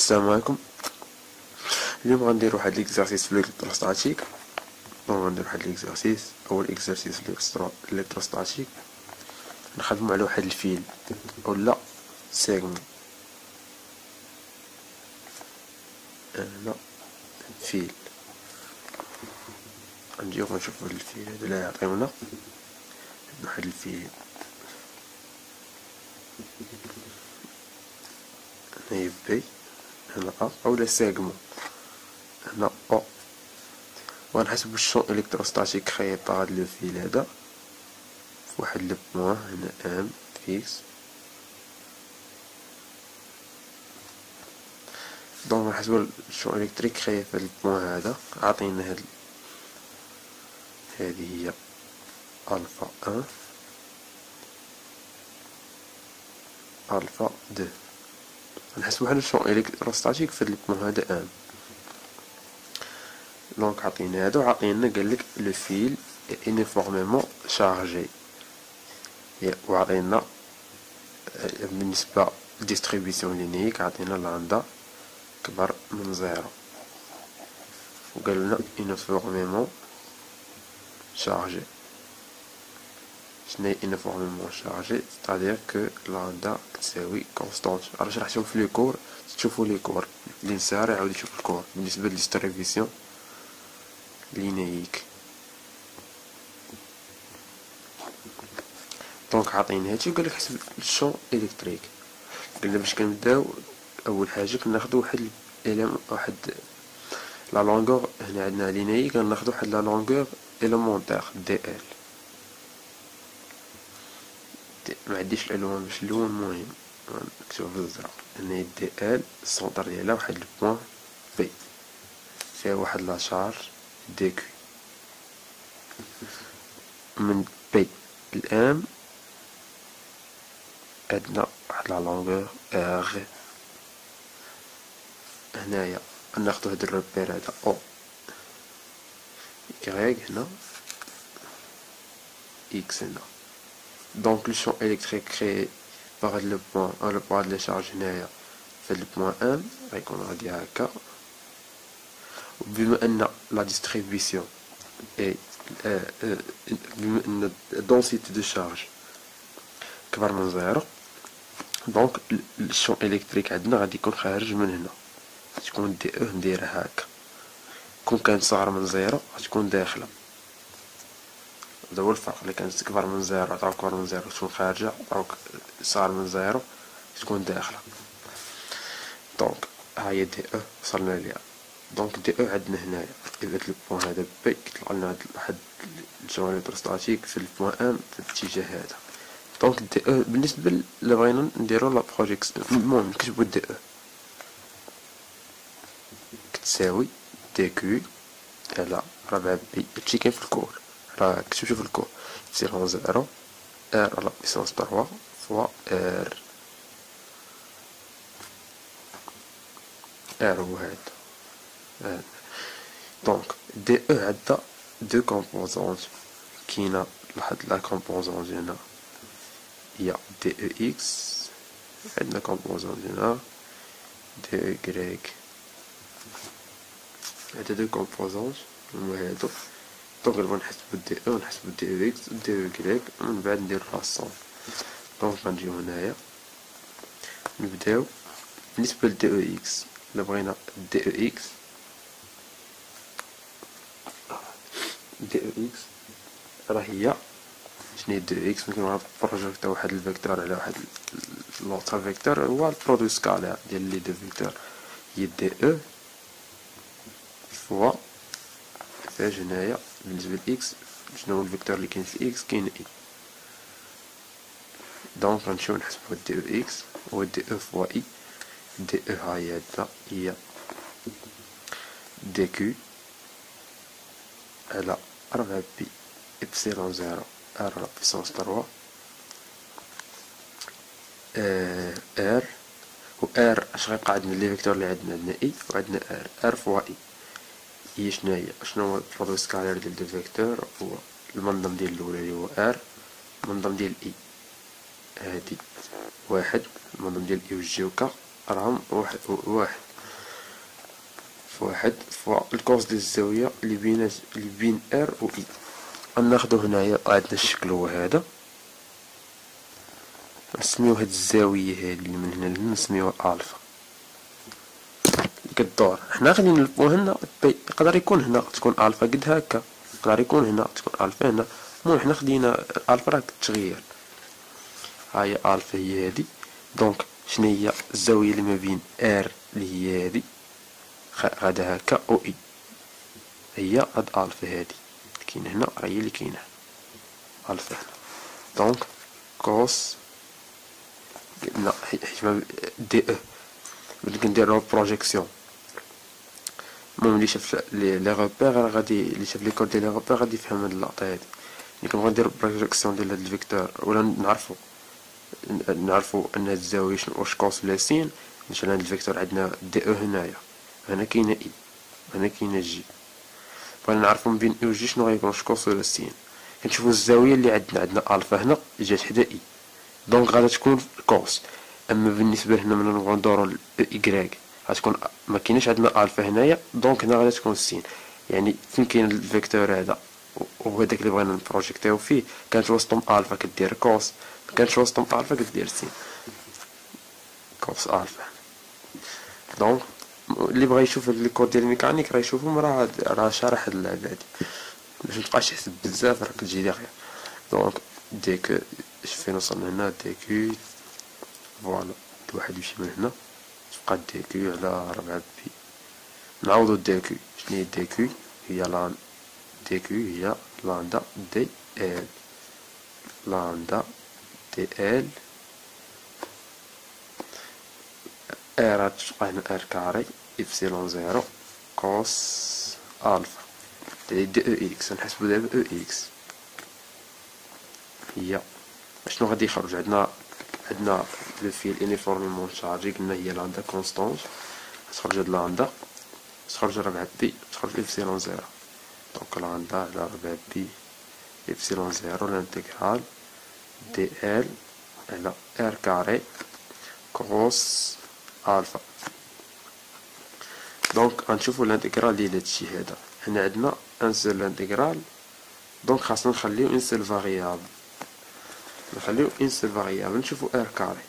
السلام عليكم. اليوم غنديرو واحد ليكزارسيس في الالكتروستاتيك. غنديرو واحد ليكزارسيس. اول اكزارسيس في الالكتروستاتيك نخدمو على واحد الفيل اولا سيغمون. هنا فيل غنجيو غنشوفو الفيل هذا لا يعطيونا واحد الفيل. هنا بي، هنا أ أولا سيغمون، هنا أو. وغنحسبو الشون إلكتروستاتيك خيي باغ هاد لو فيل هدا فواحد لو بوان هنا ام فيكس. دونك غنحسبو الشون إلكتريك خيي في هاد البوان هدا. عاطينا هادي هي ألفا أن ألفا دو. غنحسبو حنا الشون إلكتروستاتيك في هاد البوان هدا ام. دونك عطينا هادو، عطينا قالك لو فيل يونيفورميمون شارجي، وعطينا بالنسبة للديستريبيسيون لينيك عطينا لاندا كبر من زيرو، وقالولنا يونيفورميمون شارجي. شناهي يونيفورميمون شارجي؟ ستادير كو لاندا تساوي كونستونت. راه شرحتهم في لي كور، تشوفو لي كور اللي نسار يعاود يشوف الكور بالنسبة للديستريبيسيون لينيك. دونك عاطينا هادشي وقالك حسب الشون الكتريك. قلنا باش كنبداو اول حاجه كناخدو واحد واحد لا لونغور. هنا عندنا لينيك كناخدو واحد لا لونغور اليمونتير دي ال. ما عنديش الالوان باش اللون مهم نكتبو بالزرق. هنا دي ال السونتر ديالها واحد البوان بي فيها واحد لا شارج دي كيو. من بي الام عندنا واحد لا لونغور ار. هنايا ناخدو هاد الروبير هذا او يكغيك هنا اكس هنا. دونك لو شون الكتريك كريي باغ هاد لو بوان لو بوان دو شارج هنايا في هاد البوان ام غيكون غادي هكا. وبما ان لا ديستريبيسيون اي بما ان دونسيتي دو شارج كبر من زيرو، دونك الشون الكتريك عندنا غادي يكون خارج من هنا، تكون دي او نديرها هكا. كون كانت صغر من زيرو غتكون داخله. هذا هو الفرق. الا كانت كبر من زيرو عطاوك كبر من زيرو تكون خارجه، عطاوك صغر من زيرو تكون داخله. دونك ها هي دي او وصلنا ليها. دونك دي او عندنا هنايا في هاد البوان هذا بي كيطلع لنا واحد الشون الكتروستاتيك في البوان ام في الاتجاه هذا. دونك دي او بالنسبه لا بغينا نديرو لا بروجيكسيون، المهم نكتبو دي او كتساوي دي كيو على 4 بي. هادشي كاين في الكور، راه كتمشيو في الكور إبسيلون زيرو ار على بيسونس 3 فوا ار. ار هو هذا. دونك دي او عندها دو كومبوزونت. كاينه واحد لا كومبوزونت هنا هي دي او اكس، عندنا كومبوزونت هنا دي او يكغيك. هاد دو كومبوزونت هما هادو. دونك نبغيو نحسبو دي او ونحسبو دي او اكس ودي او يكغيك ومن بعد نديرو لاسون. دونك غنجيو هنايا نبداو بالنسبة لدي او اكس. الا بغينا دي او اكس راه هي شناهي دي او اكس؟ ممكن نبروجيكتا واحد الفيكتور على واحد لوطر فيكتور، هو البرودوي سكالير ديال لي دو فيكتور. هي دي او فوا فاش هنايا بالنسبة لاكس شنو هو الفيكتور اللي كاين في اكس؟ كاين اي. دونك غنمشيو نحسبو دي او اكس هو دي او فوا اي. دي او هاهي عندنا هي دي كيو على 4 بي إبسيلون زيرو ار على بيسونس 3 ار. و ار اش غيبقى عندنا لي فيكتور اللي عندنا اي وعندنا ار فوا اي. هي شنو هو البرودوي سكالير ديال دو فيكتور؟ هو المنظم ديال الاولى اللي هو ار، المنظم ديال اي هادي واحد، المنظم ديال اي و جي و كا راهم واحد. في واحد فوا الكوس ديال الزاوية اللي بين ار و اي. غناخدو هنايا عندنا الشكل هو هذا، نسميو هاد الزاوية هادي اللي من هنا لهنا نسميوها الفا اللي كدور. حنا غادي نلفو هنا يقدر يكون هنا تكون الفا قد هكا، يقدر يكون هنا تكون الفا هنا. المهم حنا خدينا الفا راه كتغير. ها هي الفا هي هادي. دونك شنو هي الزاوية اللي ما بين ار اللي هي هادي غادا هكا او اي، هي هاد الفا هادي اللي كاينه هنا راه هي اللي كاينه الفا هنا. دونك كوس لا حيت ما دي او ملي كنديرو بروجيكسيون. المهم اللي شاف لي غوبير راه غادي، اللي شاف لي كود ديال لي غوبير غادي يفهم هاد اللقطه هادي. ملي كنبغيو نديرو بروجيكسيون ديال هاد الفيكتور ولا نعرفو ان هاد الزاوية واش كوس ولا سين. مثلا هاد الفيكتور عندنا دي او هنايا، هنا كاينه اي، هنا كاينه جي. بغينا نعرفو من بين اي و جي شنو غيكون، واش كوس ولا سين. كنشوفو الزاوية اللي عندنا الفا هنا جات حدا اي، دونك غادا تكون كوس. اما بالنسبه لهنا ملي نبغيو ندورو الايكغيك غتكون ما كايناش عندنا الفا هنايا، دونك هنا غادا تكون سين. يعني فين كاين الفيكتور هذا وهداك اللي بغينا نبروجيكتيو فيه، كانت وسطهم الفا كدير كوس، ما كانش وسطهم الفا كدير سين، كوس الفا. دونك اللي بغى يشوف لي كود ديال الميكانيك راه يشوفهم، راه شارح هاد اللعبه هادي باش متبقاش تحسب بزاف، راه كتجي دغيا. دونك دي كو فين وصلنا هنا دي كو فوالا الواحد يمشي من هنا تبقى دي كو على 4 بي. نعوضو دي كو. شنو هي دي كو؟ هي لان دي كو هي لاندا دي ال، لاندا دي ال ار تبقى هنا ار كاري إبسيلون زيرو كوس ألفا دي او إكس. نحسبو دابا او إكس هي شنو غادي يخرج عندنا لو فيل انيفورميمون شارجي، قلنا هي لاندا كونستونت، تخرج هاد لاندا تخرج 4 بي تخرج إبسيلون زيرو. دونك لاندا على 4 بي إبسيلون زيرو لانتيغرال دي ال على ار كاري كوس ألفا. دونك غنشوفو الانتيغرال ديال هادشي هذا. هنا عندنا ان سول انتيغرال، دونك خاصنا نخليو ان سول فاريابل، نخليو ان سول فاريابل. نشوفو ار كاري